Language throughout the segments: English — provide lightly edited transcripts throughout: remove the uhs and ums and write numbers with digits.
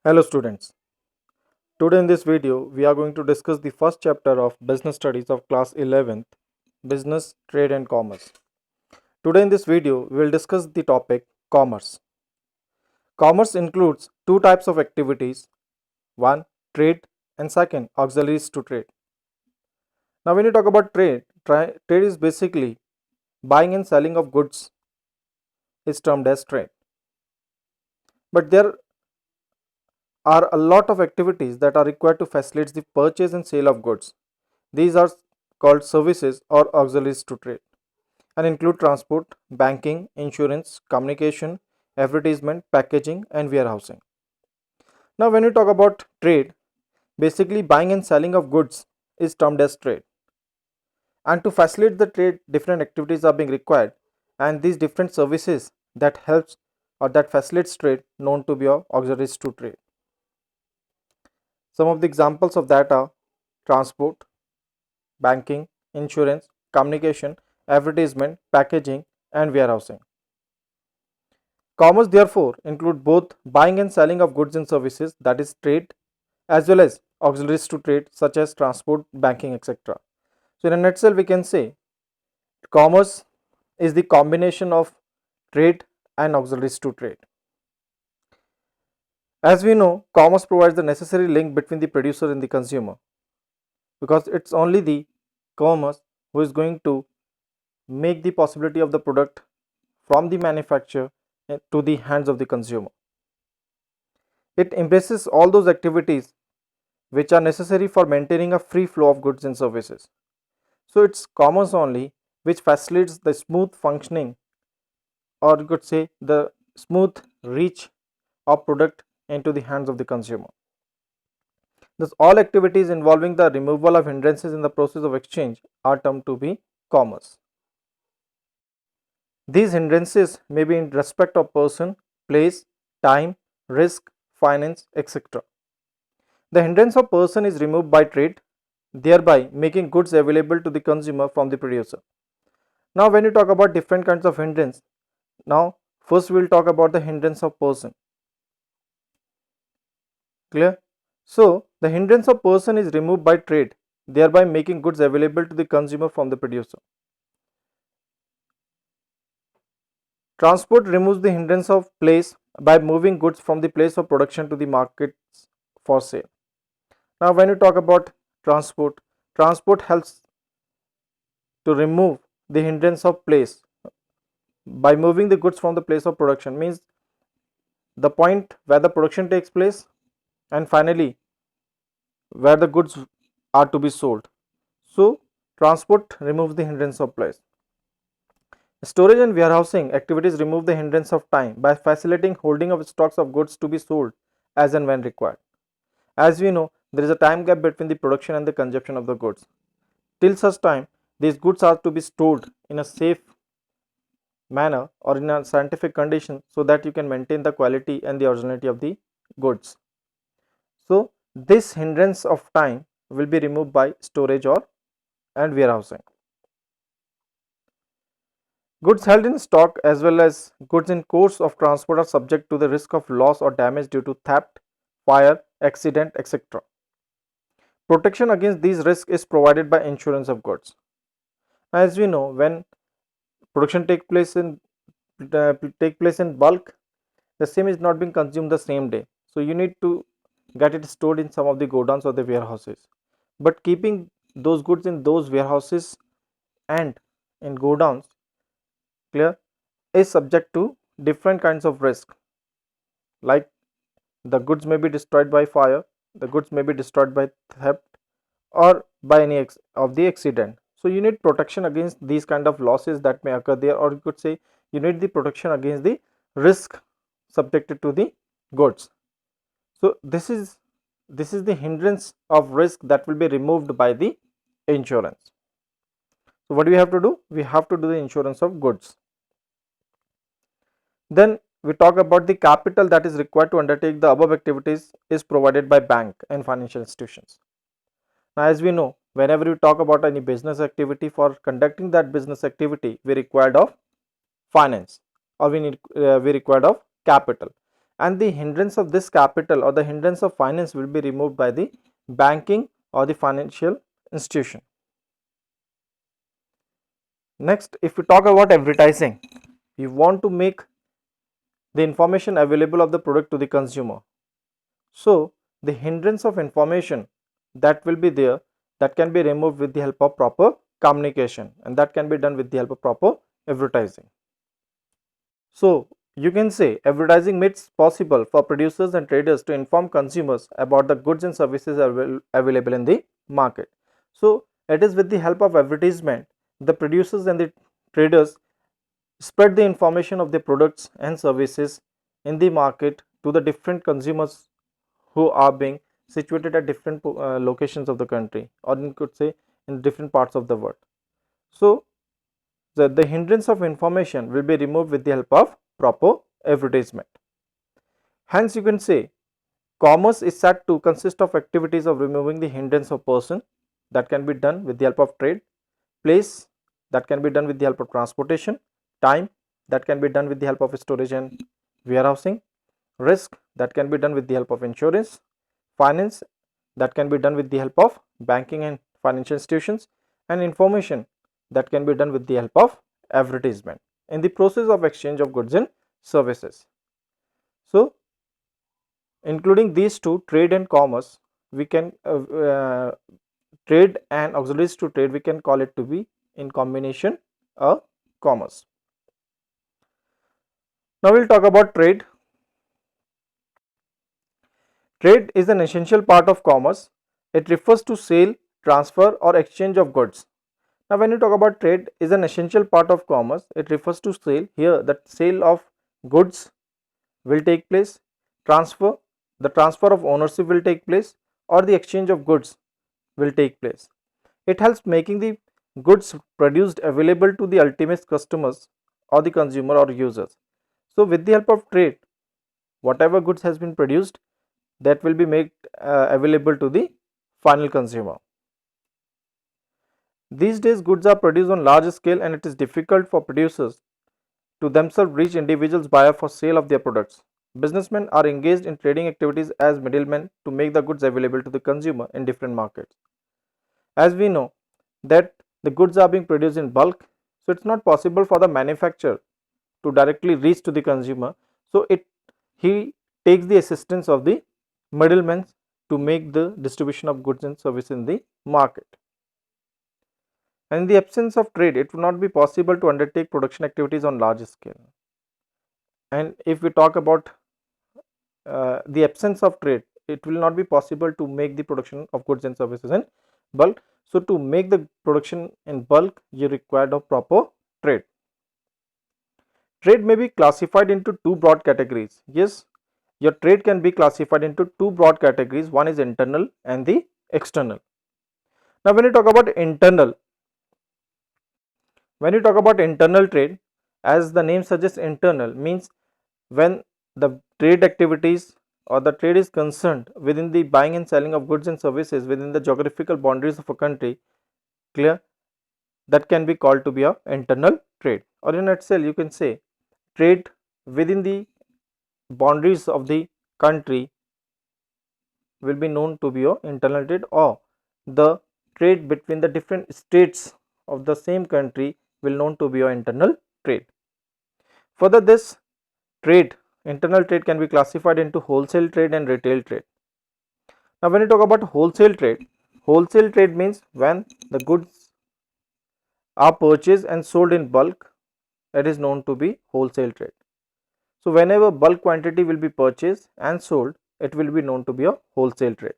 Hello students. Today in this video we are going to discuss the first chapter of Business Studies of class 11th, Business, Trade and Commerce. Today in this video we will discuss the topic commerce. Commerce includes two types of activities, one trade and second auxiliaries to trade. Now when you talk about trade is basically buying and selling of goods is termed as trade. But there are a lot of activities that are required to facilitate the purchase and sale of goods. These are called services or auxiliaries to trade and include transport, banking, insurance, communication, advertisement, packaging, and warehousing. Now, when we talk about trade, basically buying and selling of goods is termed as trade. And to facilitate the trade, different activities are being required, and these different services that helps or that facilitates trade known to be auxiliaries to trade. Some of the examples of that are transport, banking, insurance, communication, advertisement, packaging, and warehousing. Commerce therefore include both buying and selling of goods and services, that is trade, as well as auxiliaries to trade such as transport, banking, etc. So in a nutshell we can say commerce is the combination of trade and auxiliaries to trade. As we know, commerce provides the necessary link between the producer and the consumer, because it's only the commerce who is going to make the possibility of the product from the manufacturer to the hands of the consumer. It embraces all those activities which are necessary for maintaining a free flow of goods and services. So it's commerce only which facilitates the smooth functioning, or you could say the smooth reach of product into the hands of the consumer. Thus all activities involving the removal of hindrances in the process of exchange are termed to be commerce. These hindrances may be in respect of person, place, time, risk, finance, etc. The hindrance of person is removed by trade, thereby making goods available to the consumer from the producer. Now when you talk about different kinds of hindrance, now first we will talk about the hindrance of person. Clear? So the hindrance of person is removed by trade, thereby making goods available to the consumer from the producer. Transport removes the hindrance of place by moving goods from the place of production to the markets for sale. Now when you talk about transport, transport helps to remove the hindrance of place by moving the goods from the place of production, means the point where the production takes place and finally where the goods are to be sold. So transport removes the hindrance of place. Storage and warehousing activities remove the hindrance of time by facilitating holding of stocks of goods to be sold as and when required. As we know, there is a time gap between the production and the consumption of the goods. Till such time, these goods are to be stored in a safe manner or in a scientific condition so that you can maintain the quality and the originality of the goods. So this hindrance of time will be removed by storage or and warehousing. Goods held in stock as well as goods in course of transport are subject to the risk of loss or damage due to theft, fire, accident, etc. Protection against these risks is provided by insurance of goods. As we know, when production take place in bulk, the same is not being consumed the same day. So you need to get it stored in some of the godowns or the warehouses. But keeping those goods in those warehouses and in godowns, clear, is subject to different kinds of risk, like the goods may be destroyed by fire, the goods may be destroyed by theft or by any of the accident. So you need protection against these kind of losses that may occur there, or you could say you need the protection against the risk subjected to the goods. So this is the hindrance of risk that will be removed by the insurance. So what do we have to do? We have to do the insurance of goods. Then we talk about the capital that is required to undertake the above activities is provided by bank and financial institutions. Now as we know, whenever we talk about any business activity, for conducting that business activity we required of finance, or we required of capital, and the hindrance of this capital or the hindrance of finance will be removed by the banking or the financial institution. Next, if we talk about advertising, you want to make the information available of the product to the consumer. So the hindrance of information that will be there, that can be removed with the help of proper communication, and that can be done with the help of proper advertising. So you can say advertising makes possible for producers and traders to inform consumers about the goods and services available in the market. So it is with the help of advertisement the producers and the traders spread the information of the products and services in the market to the different consumers who are being situated at different locations of the country, or you could say in different parts of the world. So the hindrance of information will be removed with the help of proper advertisement. Hence you can say commerce is said to consist of activities of removing the hindrance of person, that can be done with the help of trade; place, that can be done with the help of transportation; time, that can be done with the help of storage and warehousing; risk, that can be done with the help of insurance; finance, that can be done with the help of banking and financial institutions; and information, that can be done with the help of advertisement in the process of exchange of goods and services. So including these two, trade and commerce, we can trade and auxiliaries to trade, we can call it to be in combination a commerce. Now we'll talk about trade. Trade is an essential part of commerce. It refers to sale, transfer or exchange of goods. Now when you talk about trade is an essential part of commerce, it refers to sale. Here the sale of goods will take place, the transfer of ownership will take place, or the exchange of goods will take place. It helps making the goods produced available to the ultimate customers or the consumer or users. So with the help of trade, whatever goods has been produced, that will be made available to the final consumer. These days goods are produced on large scale, and it is difficult for producers to themselves reach individuals buyer for sale of their products. Businessmen are engaged in trading activities as middlemen to make the goods available to the consumer in different markets. As we know that the goods are being produced in bulk, so it's not possible for the manufacturer to directly reach to the consumer. So he takes the assistance of the middlemen to make the distribution of goods and services in the market. And in the absence of trade, it would not be possible to undertake production activities on large scale. And if we talk about the absence of trade, it will not be possible to make the production of goods and services in bulk. So to make the production in bulk, you require a proper trade. Trade may be classified into two broad categories. Yes, your trade can be classified into two broad categories. One is internal and the external. Now when you talk about internal trade, as the name suggests, internal means when the trade activities or the trade is concerned within the buying and selling of goods and services within the geographical boundaries of a country, clear, that can be called to be a internal trade. Or in itself you can say trade within the boundaries of the country will be known to be a internal trade, or the trade between the different states of the same country will known to be a internal trade. Further, this internal trade can be classified into wholesale trade and retail trade. Now when you talk about wholesale trade means when the goods are purchased and sold in bulk, that is known to be wholesale trade. So whenever bulk quantity will be purchased and sold, it will be known to be a wholesale trade.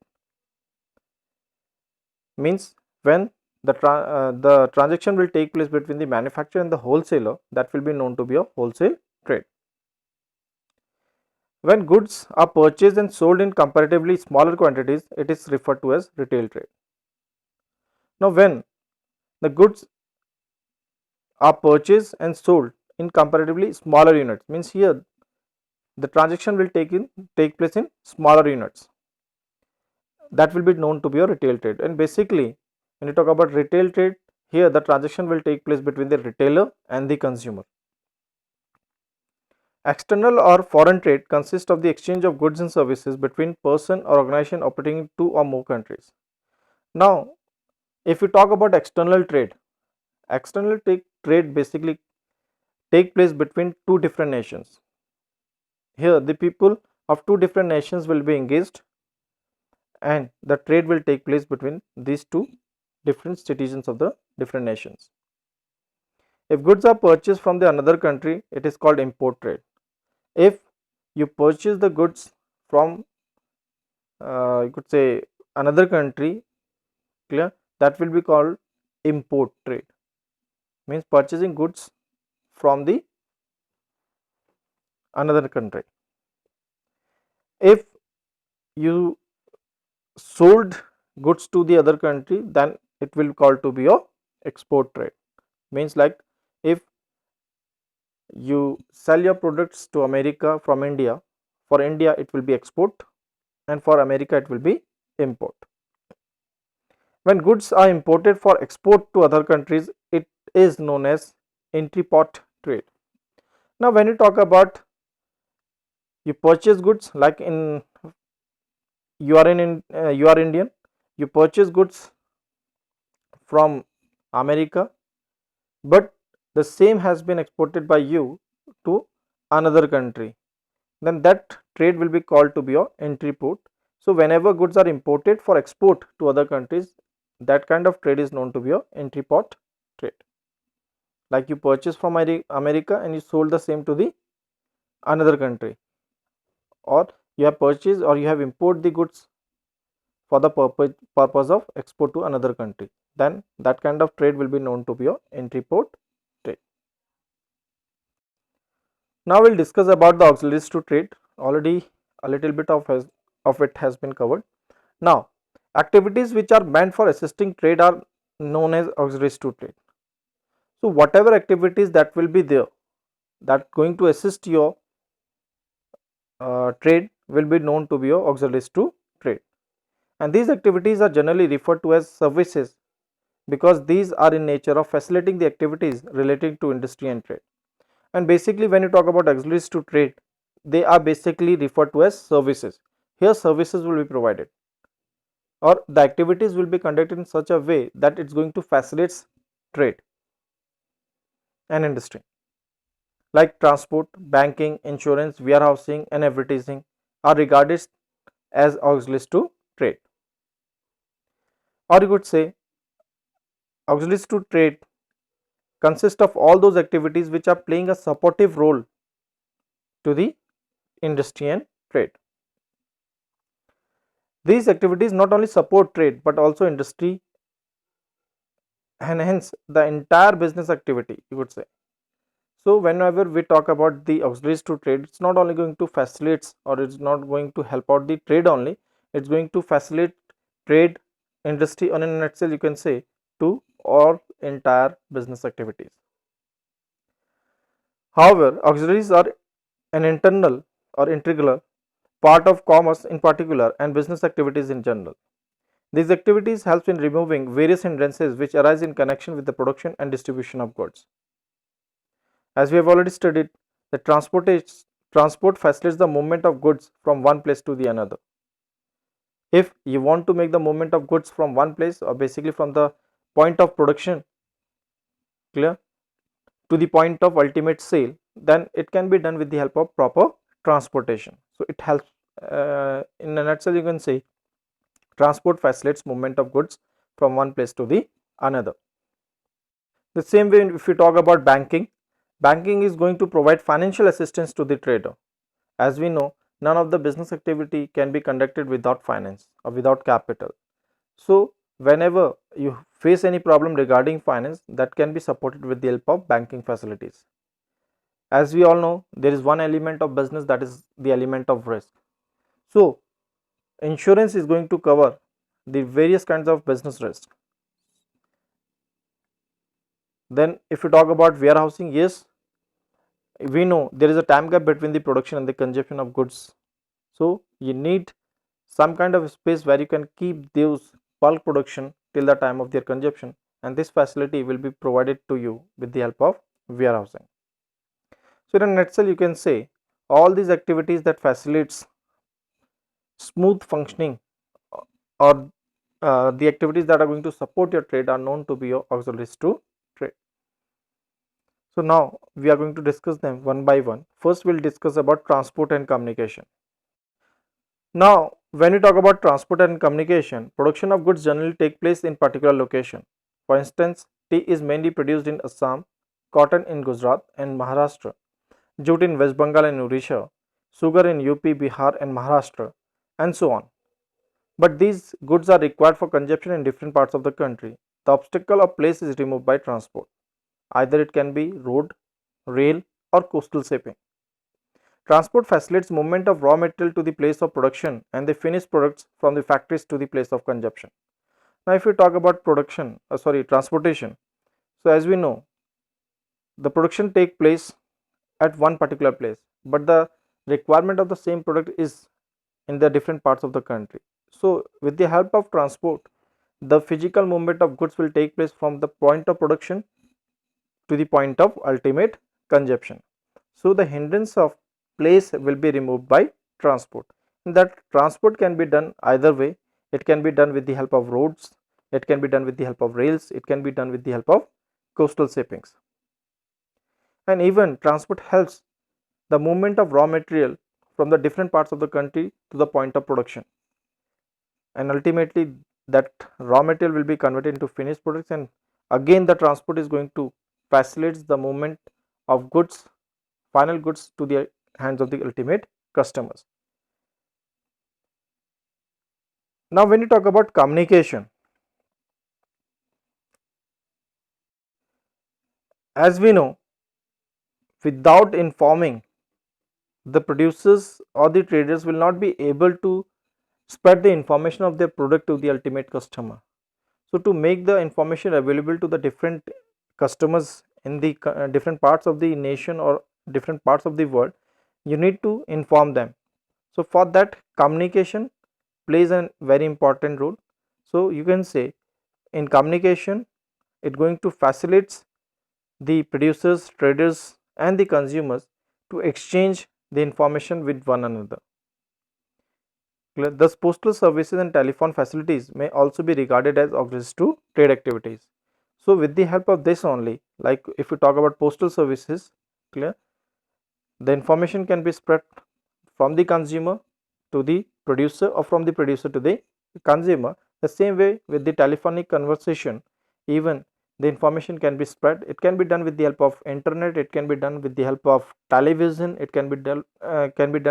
Means when the transaction will take place between the manufacturer and the wholesaler, that will be known to be a wholesale trade. When goods are purchased and sold in comparatively smaller quantities, it is referred to as retail trade. Now when the goods are purchased and sold in comparatively smaller units, means here the transaction will take place in smaller units, that will be known to be a retail trade. And basically when you talk about retail trade, here the transaction will take place between the retailer and the consumer. External or foreign trade consists of the exchange of goods and services between person or organization operating in two or more countries. Now, if we talk about external trade basically take place between two different nations. Here, the people of two different nations will be engaged, and the trade will take place between these two different citizens of the different nations. If goods are purchased from the another country, it is called import trade. If you purchase the goods from you could say another country, clear, that will be called import trade, means purchasing goods from the another country. If you sold goods to the other country, then it will call to be your export trade, means like if you sell your products to America from India, for India it will be export and for America it will be import. When goods are imported for export to other countries, it is known as intraport trade. Now when you talk about you purchase goods, like in you are you are Indian, you purchase goods from America, but the same has been exported by you to another country, then that trade will be called to be your intraport. So whenever goods are imported for export to other countries, that kind of trade is known to be your intraport trade. Like you purchase from America and you sold the same to the another country, or you have purchased or you have imported the goods for the purpose of export to another country, then that kind of trade will be known to be your intraport trade. Now we'll discuss about the auxiliaries to trade. Already a little bit of it has been covered. Now activities which are meant for assisting trade are known as auxiliaries to trade. So whatever activities that will be there that going to assist your trade will be known to be your auxiliaries to trade, and these activities are generally referred to as services because these are in nature of facilitating the activities relating to industry and trade. And basically when you talk about auxiliaries to trade, they are basically referred to as services. Here services will be provided or the activities will be conducted in such a way that it's going to facilitate trade and industry, like transport, banking, insurance, warehousing and advertising are regarded as auxiliaries to trade. Or you could say auxiliaries to trade consist of all those activities which are playing a supportive role to the industry and trade. These activities not only support trade but also industry and hence the entire business activity, you could say. So whenever we talk about the auxiliaries to trade, it's not only going to facilitate or it's not going to help out the trade only, it's going to facilitate trade, industry, and in a nutshell you can say to all entire business activities. However, auxiliaries are an internal or integral part of commerce in particular and business activities in general. These activities help in removing various hindrances which arise in connection with the production and distribution of goods. As we have already studied, the transport facilitates the movement of goods from one place to the another. If you want to make the movement of goods from one place or basically from the point of production, clear, to the point of ultimate sale, then it can be done with the help of proper transportation. So it helps in a nutshell you can say transport facilitates movement of goods from one place to the another. The same way if we talk about banking, banking is going to provide financial assistance to the trader. As we know, none of the business activity can be conducted without finance or without capital. So whenever you face any problem regarding finance, that can be supported with the help of banking facilities. As we all know, there is one element of business, that is the element of risk. So insurance is going to cover the various kinds of business risk. Then if you talk about warehousing, yes, we know there is a time gap between the production and the consumption of goods. So you need some kind of space where you can keep those bulk production till the time of their consumption, and this facility will be provided to you with the help of warehousing. So in a nutshell you can say all these activities that facilitates smooth functioning or the activities that are going to support your trade are known to be your auxiliaries to trade. So now we are going to discuss them one by one. First we'll discuss about transport and communication. Now when we talk about transport and communication, production of goods generally take place in particular location. For instance, tea is mainly produced in Assam, cotton in Gujarat and Maharashtra, jute in West Bengal and Odisha, sugar in UP, Bihar and Maharashtra, and so on. But these goods are required for consumption in different parts of the country. The obstacle of place is removed by transport. Either it can be road, rail or coastal shipping. Transport facilitates movement of raw material to the place of production and the finished products from the factories to the place of consumption. Now if we talk about transportation. So as we know, the production take place at one particular place, but the requirement of the same product is in the different parts of the country. So with the help of transport, the physical movement of goods will take place from the point of production to the point of ultimate consumption. So the hindrance of place will be removed by transport. That transport can be done either way. It can be done with the help of roads, it can be done with the help of rails, it can be done with the help of coastal shippings. And even transport helps the movement of raw material from the different parts of the country to the point of production, and ultimately that raw material will be converted into finished products, and again the transport is going to facilitate the movement of goods, final goods, to the hands of the ultimate customers. Now when you talk about communication, as we know, without informing, the producers or the traders will not be able to spread the information of their product to the ultimate customer. So to make the information available to the different customers in the different parts of the nation or different parts of the world, you need to inform them. So for that, communication plays a very important role. So you can say in communication, it going to facilitates the producers, traders and the consumers to exchange the information with one another. Thus, postal services and telephone facilities may also be regarded as auxiliaries to trade activities. So, with the help of this only, like if we talk about postal services, clear, the information can be spread from the consumer to the producer or from the producer to the consumer. The same way with the telephonic conversation, even the information can be spread. It can be done with the help of internet, it can be done with the help of television, it can be done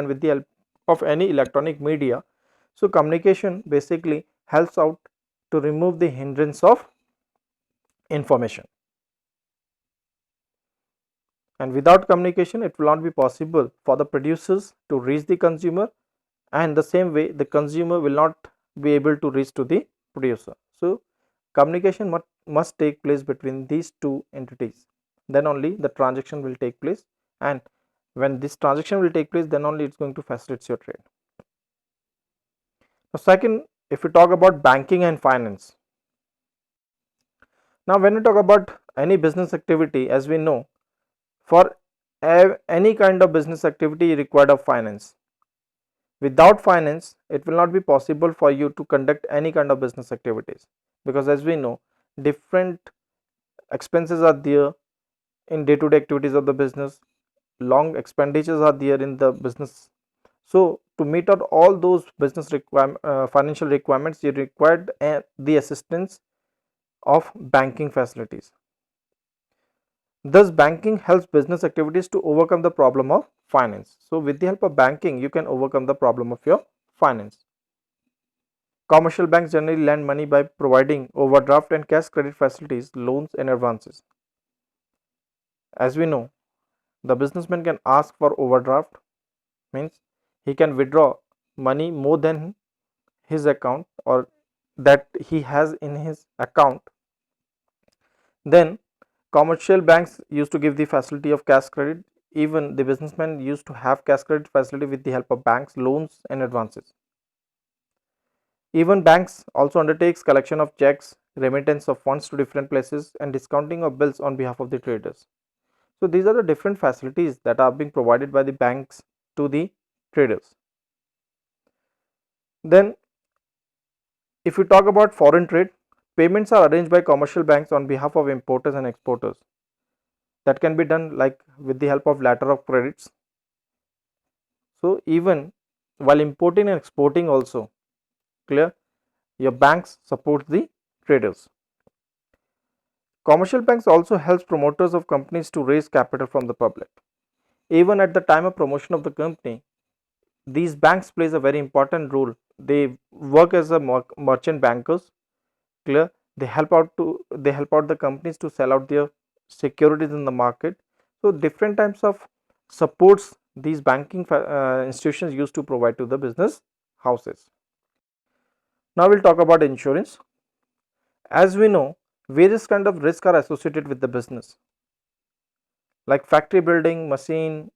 with the help of any electronic media. So communication basically helps out to remove the hindrance of information, and without communication it will not be possible for the producers to reach the consumer, and the same way the consumer will not be able to reach to the producer. So communication must take place between these two entities, then only the transaction will take place, and when this transaction will take place, then only it's going to facilitate your trade. Now second, if we talk about banking and finance. Now when we talk about any business activity, as we know, for any kind of business activity required of finance. Without finance, it will not be possible for you to conduct any kind of business activities, because as we know, different expenses are there in day-to-day activities of the business, long expenditures are there in the business. So to meet out all those business financial requirements, you required the assistance of banking facilities. Thus, banking helps business activities to overcome the problem of finance. So, with the help of banking, you can overcome the problem of your finance. Commercial banks generally lend money by providing overdraft and cash credit facilities, loans and advances. As we know, the businessman can ask for overdraft, means he can withdraw money more than his account or that he has in his account. Then commercial banks used to give the facility of cash credit. Even the businessmen used to have cash credit facility with the help of banks, loans and advances. Even banks also undertakes collection of checks, remittance of funds to different places and discounting of bills on behalf of the traders. So these are the different facilities that are being provided by the banks to the traders. Then if we talk about foreign trade, payments are arranged by commercial banks on behalf of importers and exporters. That can be done like with the help of letter of credits. So even while importing and exporting also, clear, your banks support the traders. Commercial banks also helps promoters of companies to raise capital from the public. Even at the time of promotion of the company, these banks plays a very important role. They work as a merchant bankers, clear. They help out the companies to sell out their securities in the market. So different types of supports these banking institutions used to provide to the business houses. Now we'll talk about insurance. As we know, various kind of risks are associated with the business, like factory building, machine,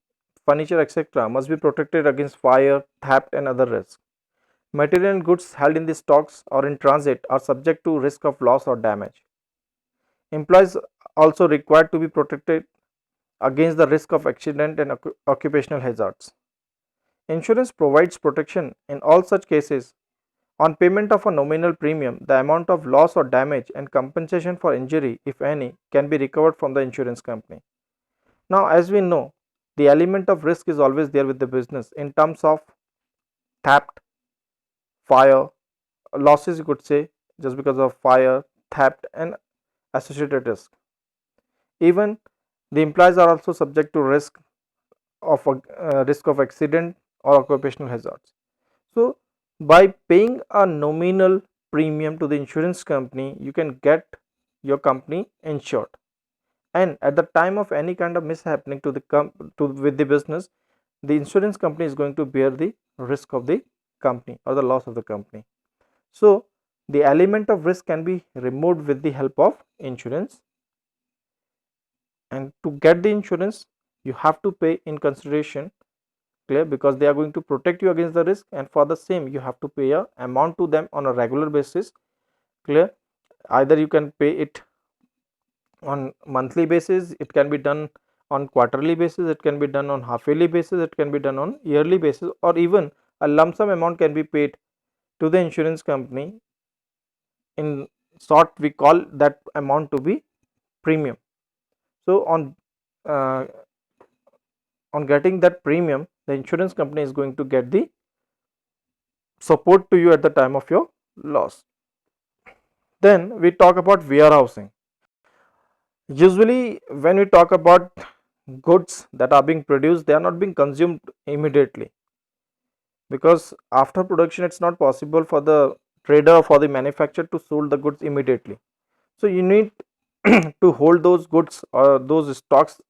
furniture, etc. must be protected against fire, theft and other risks. Material and goods held in the stocks or in transit are subject to risk of loss or damage. Employees also required to be protected against the risk of accident and occupational hazards. Insurance provides protection in all such cases. On payment of a nominal premium, the amount of loss or damage and compensation for injury, if any, can be recovered from the insurance company. Now, as we know, the element of risk is always there with the business in terms of theft, fire, losses you could say, just because of fire, theft and associated risk. Even the employees are also subject to risk of accident or occupational hazards. So by paying a nominal premium to the insurance company, you can get your company insured, and at the time of any kind of mishappening to with the business, the insurance company is going to bear the risk of the company or the loss of the company. So the element of risk can be removed with the help of insurance, and to get the insurance you have to pay in consideration, clear, because they are going to protect you against the risk, and for the same you have to pay a amount to them on a regular basis, clear. Either you can pay it on monthly basis, it can be done on quarterly basis, it can be done on half yearly basis, it can be done on yearly basis, or even a lump sum amount can be paid to the insurance company. In short, we call that amount to be premium. So uh, on getting that premium, the insurance company is going to get the support to you at the time of your loss. Then we talk about warehousing. Usually when we talk about goods that are being produced, they are not being consumed immediately, because after production it's not possible for the trader or for the manufacturer to sold the goods immediately. So you need to hold those goods or those stocks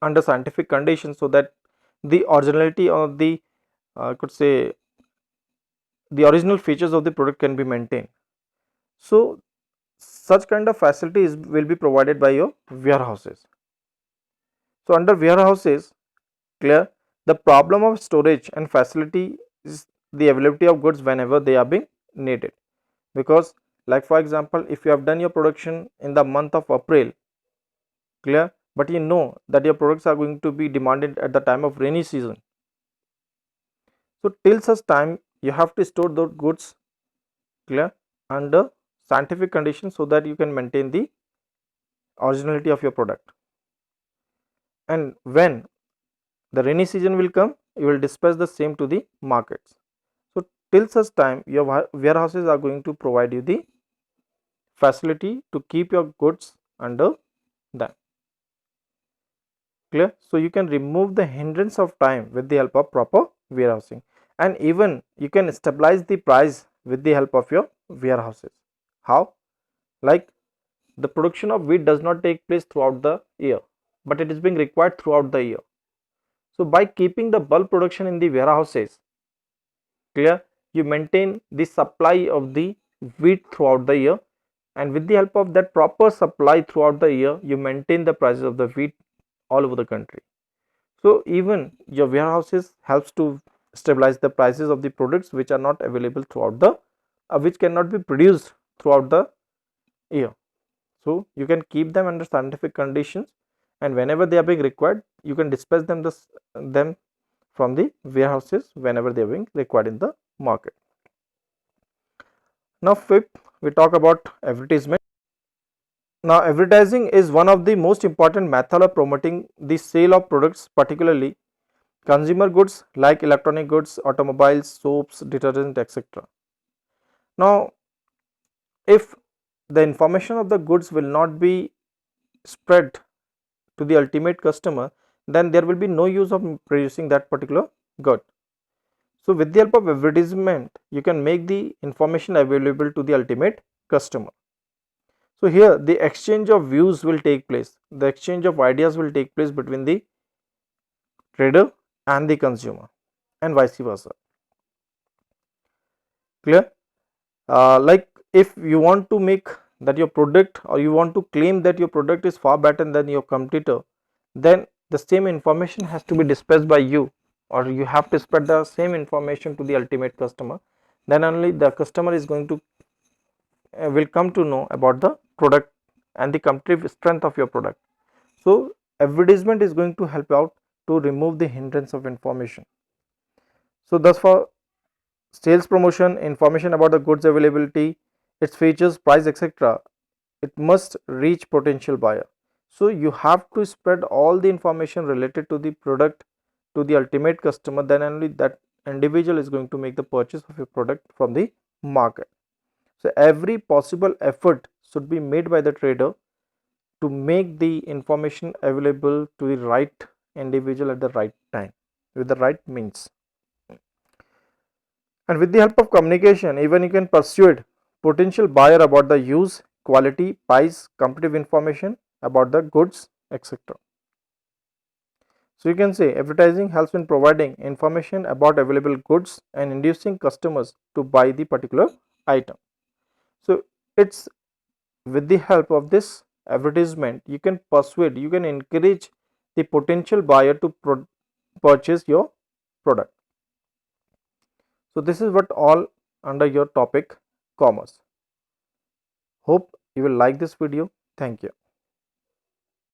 under scientific conditions, so that the originality of the could say the original features of the product can be maintained. So such kind of facilities will be provided by your warehouses. So under warehouses, clear, the problem of storage and facility is the availability of goods whenever they are being needed. Because like for example, if you have done your production in the month of April, clear, but you know that your products are going to be demanded at the time of rainy season. So till such time you have to store those goods, clear, under scientific conditions, so that you can maintain the originality of your product. And when the rainy season will come, you will dispatch the same to the markets. So till such time your warehouses are going to provide you the facility to keep your goods under them, clear. So you can remove the hindrance of time with the help of proper warehousing, and even you can stabilize the price with the help of your warehouses. How? Like the production of wheat does not take place throughout the year, but it is being required throughout the year. So by keeping the bulk production in the warehouses, clear, you maintain the supply of the wheat throughout the year, and with the help of that proper supply throughout the year, you maintain the prices of the wheat all over the country. So even your warehouses helps to stabilize the prices of the products which are not available throughout the which cannot be produced throughout the year. So you can keep them under scientific conditions, and whenever they are being required, you can dispatch them from the warehouses whenever they are being required in the market. Now fifth, we talk about advertisement. Now advertising is one of the most important method of promoting the sale of products, particularly consumer goods like electronic goods, automobiles, soaps, detergent, etc. Now if the information of the goods will not be spread to the ultimate customer, then there will be no use of producing that particular good. So with the help of advertisement, you can make the information available to the ultimate customer. So here the exchange of views will take place, the exchange of ideas will take place between the trader and the consumer, and vice versa. Clear? Like if you want to make that your product, or you want to claim that your product is far better than your competitor, then the same information has to be dispatched by you, or you have to spread the same information to the ultimate customer. Then only the customer is going to will come to know about the product and the competitive strength of your product. So advertisement is going to help out to remove the hindrance of information. So thus for sales promotion, information about the goods availability, its features, price, etc., it must reach potential buyer. So you have to spread all the information related to the product to the ultimate customer, then only that individual is going to make the purchase of your product from the market. So every possible effort should be made by the trader to make the information available to the right individual at the right time with the right means. And with the help of communication, even you can persuade potential buyer about the use, quality, price, competitive information about the goods, etc. So you can say advertising helps in providing information about available goods and inducing customers to buy the particular item. So it's with the help of this advertisement, you can persuade, you can encourage the potential buyer to purchase your product. So this is what all under your topic commerce. Hope you will like this video. Thank you.